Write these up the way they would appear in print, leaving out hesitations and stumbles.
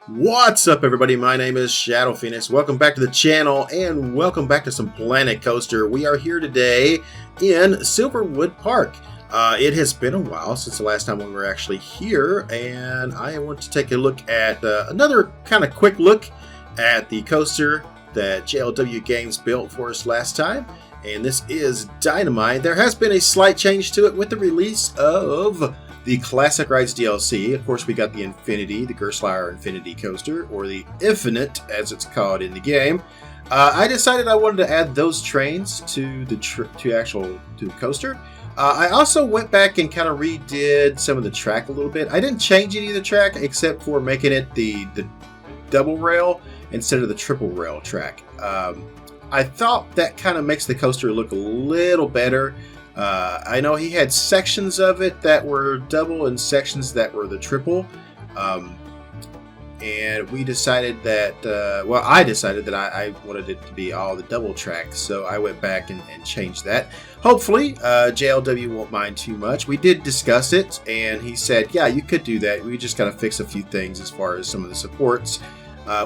What's up, everybody? My name is Shadow Phoenix. Welcome back to the channel and welcome back to some Planet Coaster. We are here today in Silverwood Park. It has been a while since the last time we were actually here, and I want to take a look at another kind of quick look at the coaster that JLW Games built for us last time. And this is Dynamite. There has been a slight change to it with the release of the Classic Rides DLC. Of course, we got the Infinity, the Gerstlauer Infinity Coaster, or the Infinite, as it's called in the game. I decided I wanted to add those trains to the coaster. I also went back and kind of redid some of the track a little bit. I didn't change any of the track except for making it the double rail instead of the triple rail track. I thought that kind of makes the coaster look a little better. I know he had sections of it that were double and sections that were the triple. And we decided that, I decided that I wanted it to be all the double tracks. So I went back and changed that. Hopefully, JLW won't mind too much. We did discuss it, and he said, yeah, you could do that. We just got to fix a few things as far as some of the supports,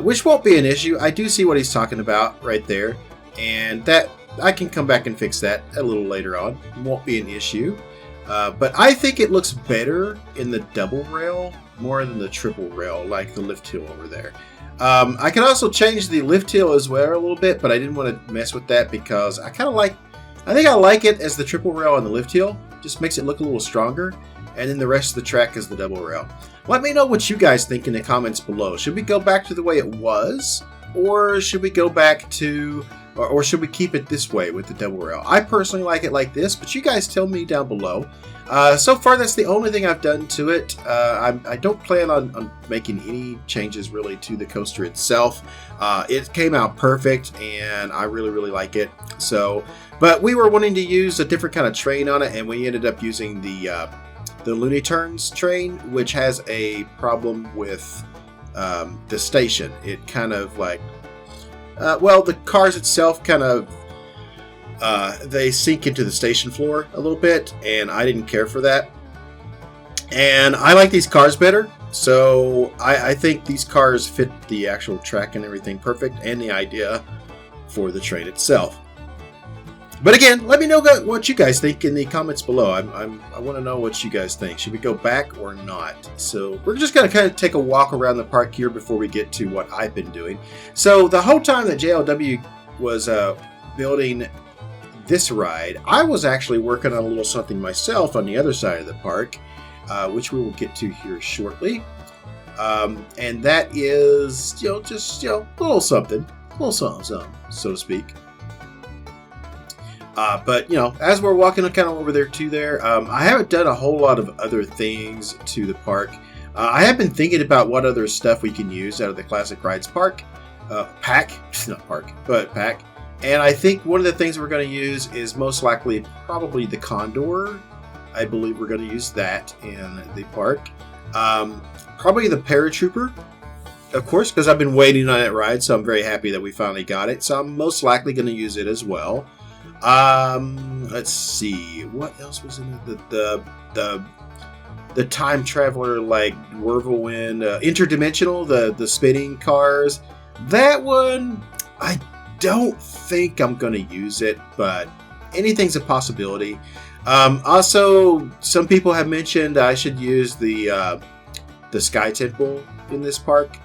which won't be an issue. I do see what he's talking about right there. And that I can come back and fix that a little later on. It won't be an issue. But I think it looks better in the double rail more than the triple rail, like the lift hill over there. I can also change the lift hill as well a little bit, but I didn't want to mess with that because I think I like it as the triple rail on the lift hill. Just makes it look a little stronger. And then the rest of the track is the double rail. Let me know what you guys think in the comments below. Should we go back to the way it was? Or should we go back to... Or should we keep it this way with the double rail? I personally like it like this, but you guys tell me down below. So far, that's the only thing I've done to it. I don't plan on making any changes really to the coaster itself. It came out perfect, and I really like it. So, but we were wanting to use a different kind of train on it, and we ended up using the Looney Tunes train, which has a problem with the station. It kind of like... the cars itself kind of, they sink into the station floor a little bit, and I didn't care for that. And I like these cars better, so I think these cars fit the actual track and everything perfect, and the idea for the train itself. But again, let me know what you guys think in the comments below. I want to know what you guys think. Should we go back or not? So we're just going to kind of take a walk around the park here before we get to what I've been doing. So the whole time that JLW was building this ride, I was actually working on a little something myself on the other side of the park, which we will get to here shortly. And that is, just a little something, so to speak. But, as we're walking kind of over there to there, I haven't done a whole lot of other things to the park. I have been thinking about what other stuff we can use out of the Classic Rides pack. And I think one of the things we're going to use is most likely probably the Condor. I believe we're going to use that in the park. Probably the Paratrooper, of course, because I've been waiting on that ride, so I'm very happy that we finally got it. So I'm most likely going to use it as well. Let's see, what else was in it? The time traveler, like whirlwind, interdimensional, the spinning cars. That one, I don't think I'm going to use it, but anything's a possibility. Also, some people have mentioned I should use the Sky Temple in this park.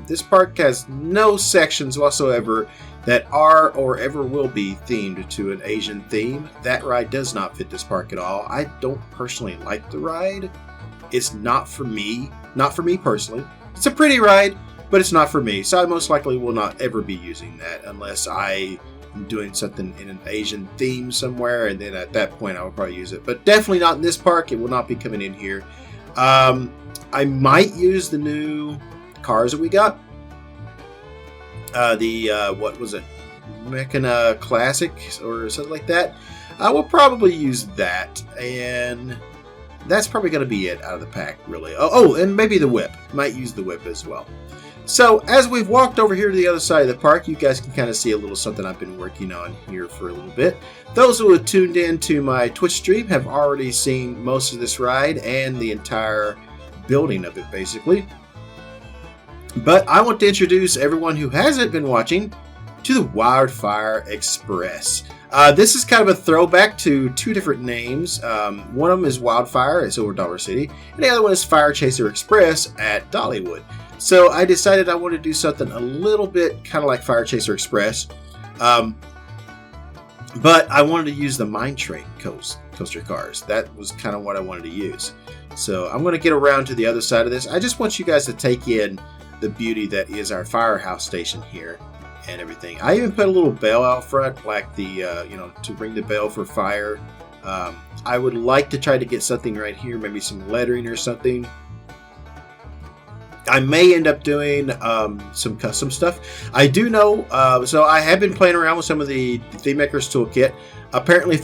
This park has no sections whatsoever that are or ever will be themed to an Asian theme. That ride does not fit this park at all. I don't personally like the ride. It's not for me. Not for me personally. It's a pretty ride, but it's not for me. So I most likely will not ever be using that unless I am doing something in an Asian theme somewhere, and then at that point I will probably use it. But definitely not in this park. It will not be coming in here. I might use the new cars that we got. What was it? Mechana Classic or something like that. We'll probably use that, and that's probably going to be it out of the pack, really. Oh, and maybe the whip. Might use the whip as well. So, as we've walked over here to the other side of the park, you guys can kind of see a little something I've been working on here for a little bit. Those who have tuned in to my Twitch stream have already seen most of this ride and the entire building of it, basically. But I want to introduce everyone who hasn't been watching to the Wildfire Express. This is kind of a throwback to two different names. One of them is Wildfire at Silver Dollar City, and the other one is Firechaser Express at Dollywood. So I decided I wanted to do something a little bit kind of like Firechaser Express, but I wanted to use the mine train coaster cars. That was kind of what I wanted to use. So I'm going to get around to the other side of this. I just want you guys to take in the beauty that is our Firehouse Station here and everything. I even put a little bell out front, like the to ring the bell for fire. I would like to try to get something right here, maybe some lettering or something. I may end up doing some custom stuff. I do know, so I have been playing around with some of the Theme Maker's Toolkit. Apparently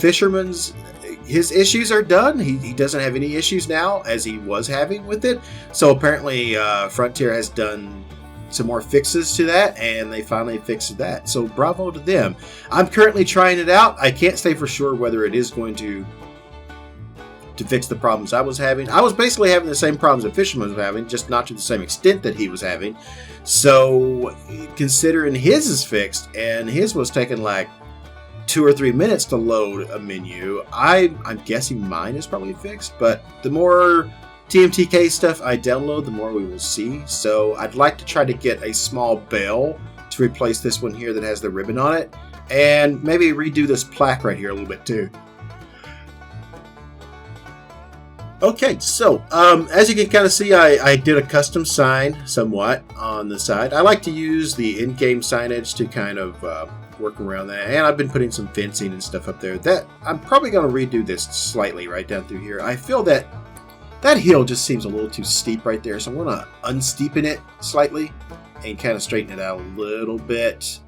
his issues are done. He doesn't have any issues now as he was having with it. So apparently Frontier has done some more fixes to that, and they finally fixed that. So bravo to them. I'm currently trying it out. I can't say for sure whether it is going to fix the problems I was having. I was basically having the same problems that Fisherman was having, just not to the same extent that he was having. So considering his is fixed, and his was taking like 2 or 3 minutes to load a menu, I'm guessing mine is probably fixed. But the more TMTK stuff I download, the more we will see. So I'd like to try to get a small bell to replace this one here that has the ribbon on it, and maybe redo this plaque right here a little bit too. Okay, so as you can kind of see, I did a custom sign somewhat on the side. I like to use the in-game signage to kind of work around that, and I've been putting some fencing and stuff up there. That I'm probably going to redo this slightly right down through here. I feel that hill just seems a little too steep right there, so I'm going to unsteepen it slightly and kind of straighten it out a little bit.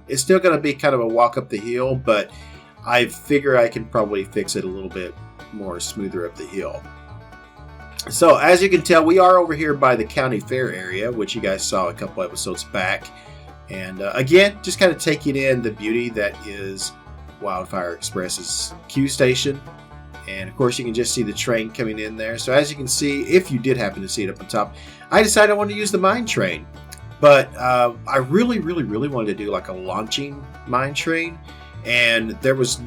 It's still going to be kind of a walk up the hill, but I figure I can probably fix it a little bit more smoother up the hill. So as you can tell, we are over here by the county fair area, which you guys saw a couple episodes back. And again, just kind of taking in the beauty that is Wildfire Express's Q station. And of course you can just see the train coming in there. So as you can see, if you did happen to see it up on top, I decided I wanted to use the mine train. But I really wanted to do like a launching mine train. And there was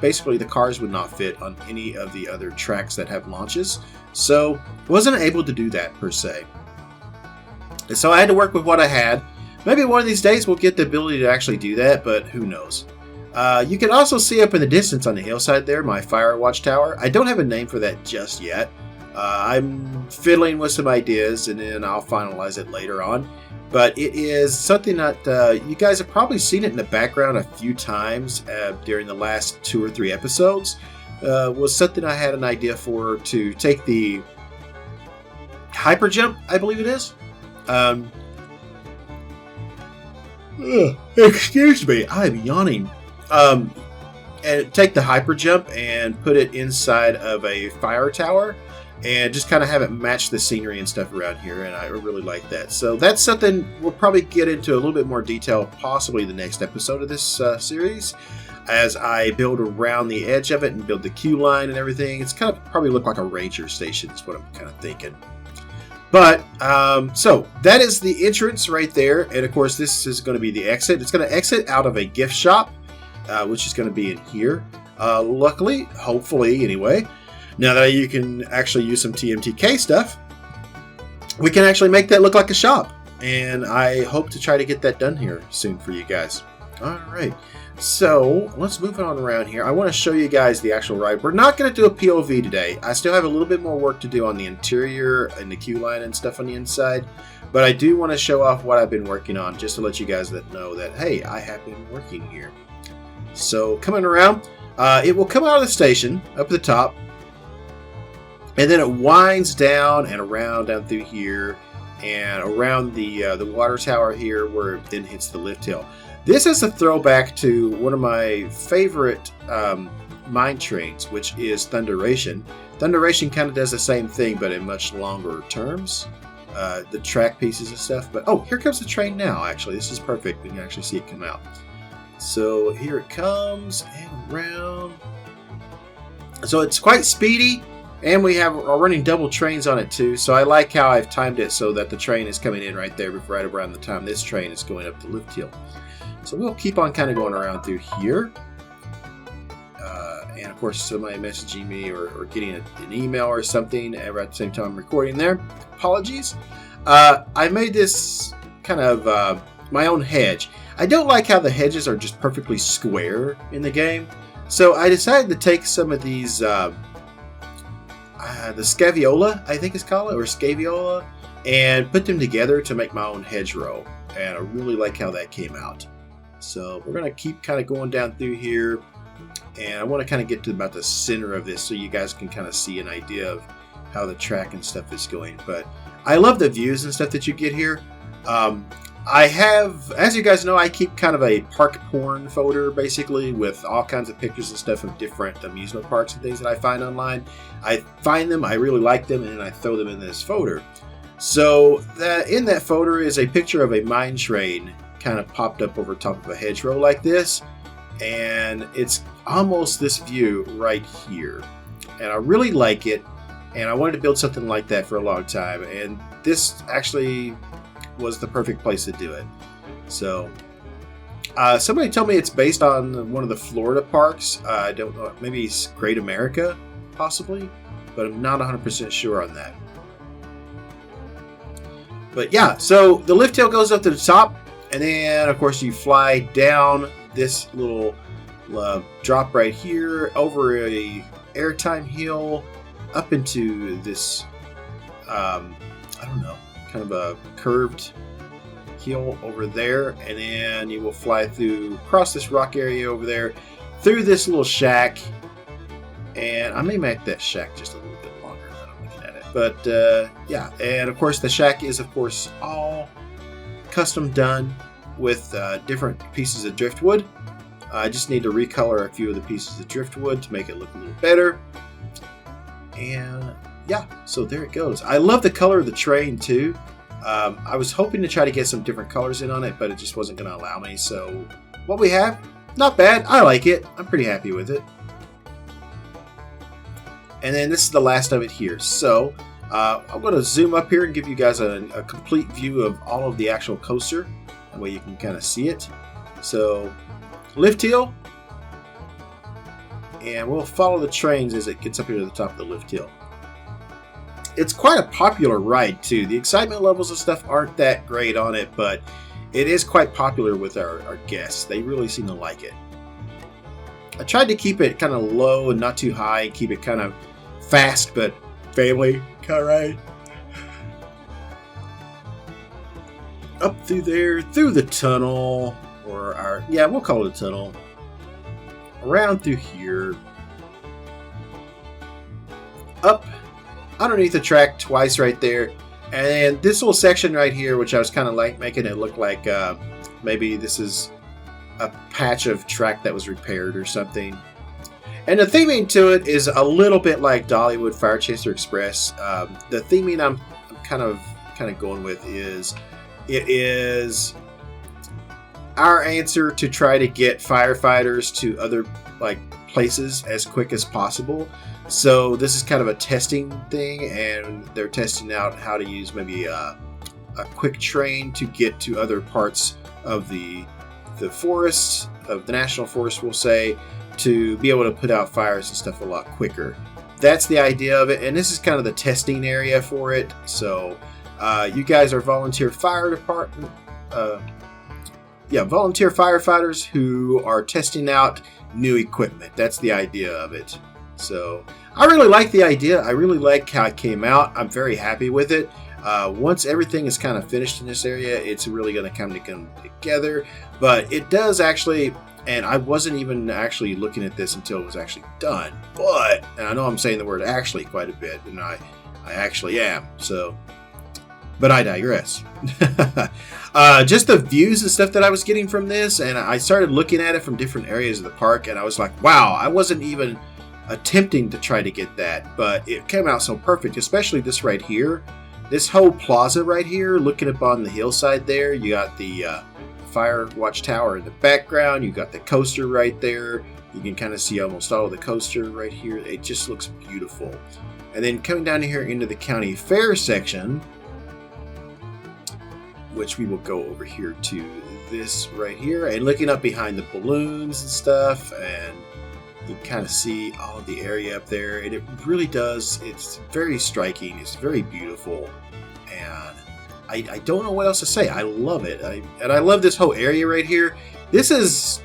basically the cars would not fit on any of the other tracks that have launches. So wasn't able to do that per se. And so I had to work with what I had. Maybe one of these days we'll get the ability to actually do that, but who knows. You can also see up in the distance on the hillside there my fire watchtower. I don't have a name for that just yet. I'm fiddling with some ideas, and then I'll finalize it later on. But it is something that you guys have probably seen it in the background a few times during the last 2 or 3 episodes. Was something I had an idea for, to take the hyper jump, I believe it is. Excuse me, I'm yawning. And take the hyper jump and put it inside of a fire tower, and just kind of have it match the scenery and stuff around here, and I really like that. So that's something we'll probably get into a little bit more detail, possibly the next episode of this series, as I build around the edge of it and build the queue line and everything. It's kind of probably look like a ranger station is what I'm kind of thinking. But, so that is the entrance right there, and of course this is going to be the exit. It's going to exit out of a gift shop, which is going to be in here. Luckily, hopefully anyway, now that you can actually use some TMTK stuff, we can actually make that look like a shop. And I hope to try to get that done here soon for you guys. Alright, so let's move on around here. I want to show you guys the actual ride. We're not going to do a POV today. I still have a little bit more work to do on the interior and the queue line and stuff on the inside. But I do want to show off what I've been working on, just to let you guys know that, hey, I have been working here. So coming around, it will come out of the station up at the top, and then it winds down and around down through here and around the water tower here, where it then hits the lift hill. This is a throwback to one of my favorite mine trains, which is Thunderation. Thunderation kind of does the same thing, but in much longer terms. The track pieces and stuff. But oh, here comes the train now. Actually, this is perfect. We can actually see it come out. So here it comes and around. So it's quite speedy. And we are running double trains on it too, so I like how I've timed it so that the train is coming in right there, right around the time this train is going up the lift hill. So we'll keep on kind of going around through here. And of course, somebody messaging me or getting an email or something at the same time I'm recording there. Apologies. I made this kind of my own hedge. I don't like how the hedges are just perfectly square in the game. So I decided to take some of these, the scaviola, I think it's called, or scaviola, and put them together to make my own hedgerow. And I really like how that came out. So we're going to keep kind of going down through here. And I want to kind of get to about the center of this so you guys can kind of see an idea of how the track and stuff is going. But I love the views and stuff that you get here. I have, as you guys know, I keep kind of a park porn folder basically with all kinds of pictures and stuff of different amusement parks and things that I find online. I find them, I really like them, and I throw them in this folder. So in that folder is a picture of a mine train kind of popped up over top of a hedgerow like this. And it's almost this view right here. And I really like it. And I wanted to build something like that for a long time. And this actually was the perfect place to do it. So somebody told me it's based on one of the Florida parks. I don't know, maybe it's Great America, possibly. But I'm not 100% sure on that. But yeah, so the lift hill goes up to the top. And then, of course, you fly down this little drop right here over a airtime hill up into this I don't know, kind of a curved hill over there, and then you will fly through across this rock area over there through this little shack. And I may make that shack just a little bit longer than I'm looking at it, but yeah, and of course the shack is of course all custom done with different pieces of driftwood. I just need to recolor a few of the pieces of driftwood to make it look a little better. And yeah, so there it goes. I love the color of the train too. I was hoping to try to get some different colors in on it, but it just wasn't going to allow me. So what we have, not bad. I like it. I'm pretty happy with it. And then this is the last of it here. So I'm going to zoom up here and give you guys a complete view of all of the actual coaster. That way you can kind of see it. So lift hill, and we'll follow the trains as it gets up here to the top of the lift hill. It's quite a popular ride too. The excitement levels and stuff aren't that great on it, but it is quite popular with our guests. They really seem to like it. I tried to keep it kind of low and not too high, and keep it kind of fast but family kind of ride. Up through there, through the tunnel, or we'll call it a tunnel. Around through here. Up underneath the track twice right there. And then this little section right here, which I was kind of like making it look like maybe this is a patch of track that was repaired or something. And the theming to it is a little bit like Dollywood Firechaser Express. The theming I'm kind of going with is, it is our answer to try to get firefighters to other places as quick as possible. So this is kind of a testing thing, and they're testing out how to use maybe a quick train to get to other parts of the forests, of the national forest, we'll say, to be able to put out fires and stuff a lot quicker. That's the idea of it, and this is kind of the testing area for it. So you guys are volunteer volunteer firefighters who are testing out new equipment. That's the idea of it. So I really like the idea. I really like how it came out. I'm very happy with it. Once everything is kind of finished in this area, it's really going to come together. But it does actually, and I wasn't even actually looking at this until it was actually done. But, and I know I'm saying the word actually quite a bit, and I actually am. So, but I digress. Just the views and stuff that I was getting from this, and I started looking at it from different areas of the park, and I was like, wow, I wasn't even attempting to try to get that, but it came out so perfect, especially this right here. This whole plaza right here, looking up on the hillside there, you got the fire watchtower in the background. You got the coaster right there. You can kind of see almost all of the coaster right here. It just looks beautiful. And then coming down here into the county fair section, which we will go over here to this right here, and looking up behind the balloons and stuff, and you can kind of see all of the area up there, and it really does, it's very striking, it's very beautiful, and I don't know what else to say. I love it. And I love this whole area right here. This is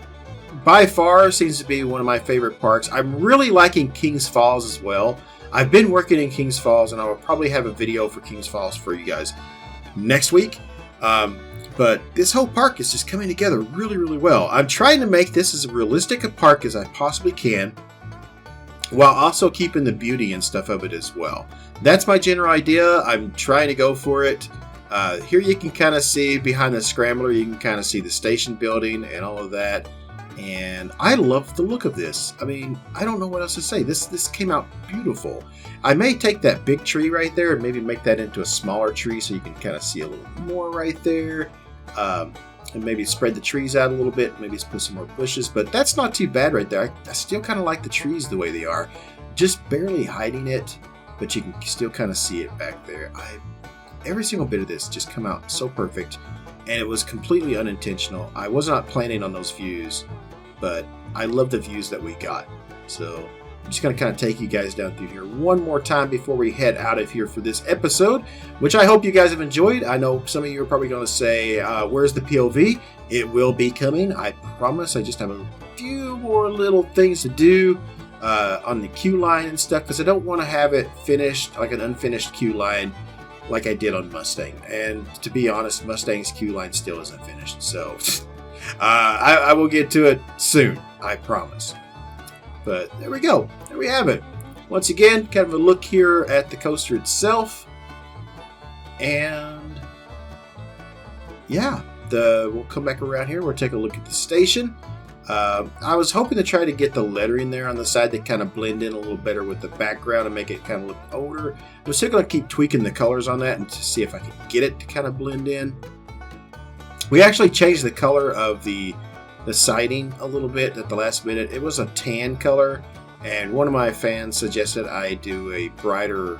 by far seems to be one of my favorite parks. I'm really liking Kings Falls as well. I've been working in Kings Falls, and I will probably have a video for Kings Falls for you guys next week. But this whole park is just coming together really, really well. I'm trying to make this as realistic a park as I possibly can, while also keeping the beauty and stuff of it as well. That's my general idea. I'm trying to go for it. Here you can kind of see behind the scrambler, you can kind of see the station building and all of that. And I love the look of this. I mean, I don't know what else to say. This came out beautiful. I may take that big tree right there and maybe make that into a smaller tree so you can kind of see a little more right there. And maybe spread the trees out a little bit. Maybe put some more bushes. But that's not too bad right there. I still kind of like the trees the way they are. Just barely hiding it, but you can still kind of see it back there. Every single bit of this just come out so perfect. And it was completely unintentional. I was not planning on those views, but I love the views that we got. So I'm just going to kind of take you guys down through here one more time before we head out of here for this episode, which I hope you guys have enjoyed. I know some of you are probably going to say, where's the POV? It will be coming. I promise. I just have a few more little things to do on the queue line and stuff, because I don't want to have it finished, like an unfinished queue line, like I did on Mustang. And to be honest, Mustang's queue line still isn't finished. So I will get to it soon, I promise. But there we go. There we have it. Once again, kind of a look here at the coaster itself. And yeah, we'll come back around here. We'll take a look at the station. I was hoping to try to get the lettering there on the side to kind of blend in a little better with the background and make it kind of look older. I'm still going to keep tweaking the colors on that and to see if I can get it to kind of blend in. We actually changed the color of the siding a little bit at the last minute. It was a tan color, and one of my fans suggested I do a brighter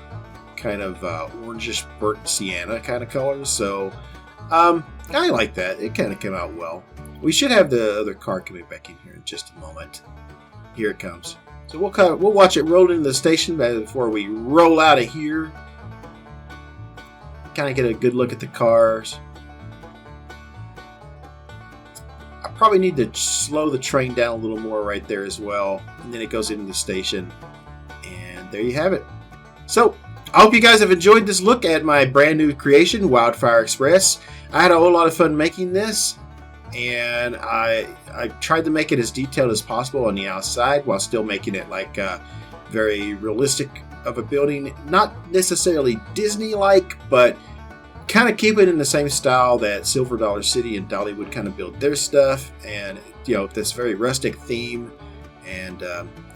kind of orangish burnt sienna kind of color. So I like that. It kind of came out well. We should have the other car coming back in here in just a moment. Here it comes. So we'll watch it roll into the station before we roll out of here. Kind of get a good look at the cars. I probably need to slow the train down a little more right there as well. And then it goes into the station. And there you have it. So I hope you guys have enjoyed this look at my brand new creation, Wildfire Express. I had a whole lot of fun making this. And I tried to make it as detailed as possible on the outside while still making it like very realistic of a building. Not necessarily Disney-like, but kind of keep it in the same style that Silver Dollar City and Dollywood kind of build their stuff. And, you know, this very rustic theme. And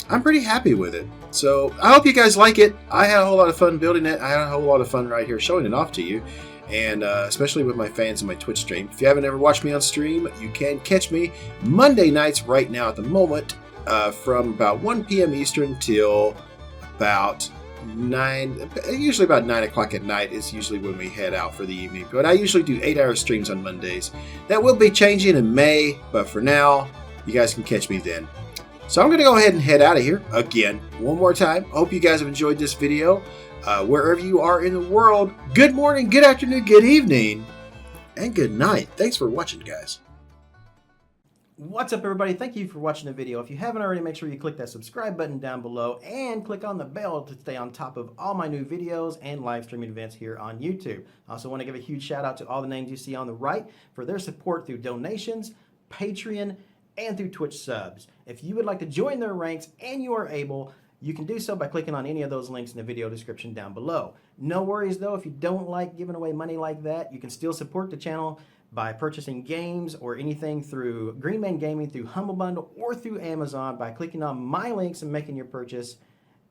I'm pretty happy with it. So I hope you guys like it. I had a whole lot of fun building it. I had a whole lot of fun right here showing it off to you. And especially with my fans in my Twitch stream. If you haven't ever watched me on stream, you can catch me Monday nights right now at the moment from about 1 p.m. Eastern till about 9, usually about 9 o'clock at night is usually when we head out for the evening. But I usually do 8-hour streams on Mondays. That will be changing in May, but for now, you guys can catch me then. So I'm going to go ahead and head out of here again one more time. I hope you guys have enjoyed this video. Wherever you are in the world, good morning, good afternoon, good evening, and good night. Thanks for watching, guys. What's up, everybody? Thank you for watching the video. If you haven't already, make sure you click that subscribe button down below and click on the bell to stay on top of all my new videos and live streaming events here on YouTube. I also want to give a huge shout out to all the names you see on the right for their support through donations, Patreon, and through Twitch subs. If you would like to join their ranks and you are able, you can do so by clicking on any of those links in the video description down below. No worries though, if you don't like giving away money like that, you can still support the channel by purchasing games or anything through Greenman Gaming, through Humble Bundle, or through Amazon by clicking on my links and making your purchase.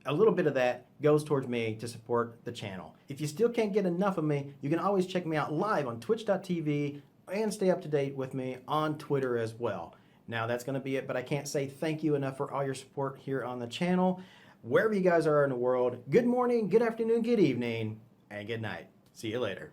A little bit of that goes towards me to support the channel. If you still can't get enough of me, you can always check me out live on twitch.tv and stay up to date with me on Twitter as well. Now that's going to be it, but I can't say thank you enough for all your support here on the channel. Wherever you guys are in the world, good morning, good afternoon, good evening, and good night. See you later.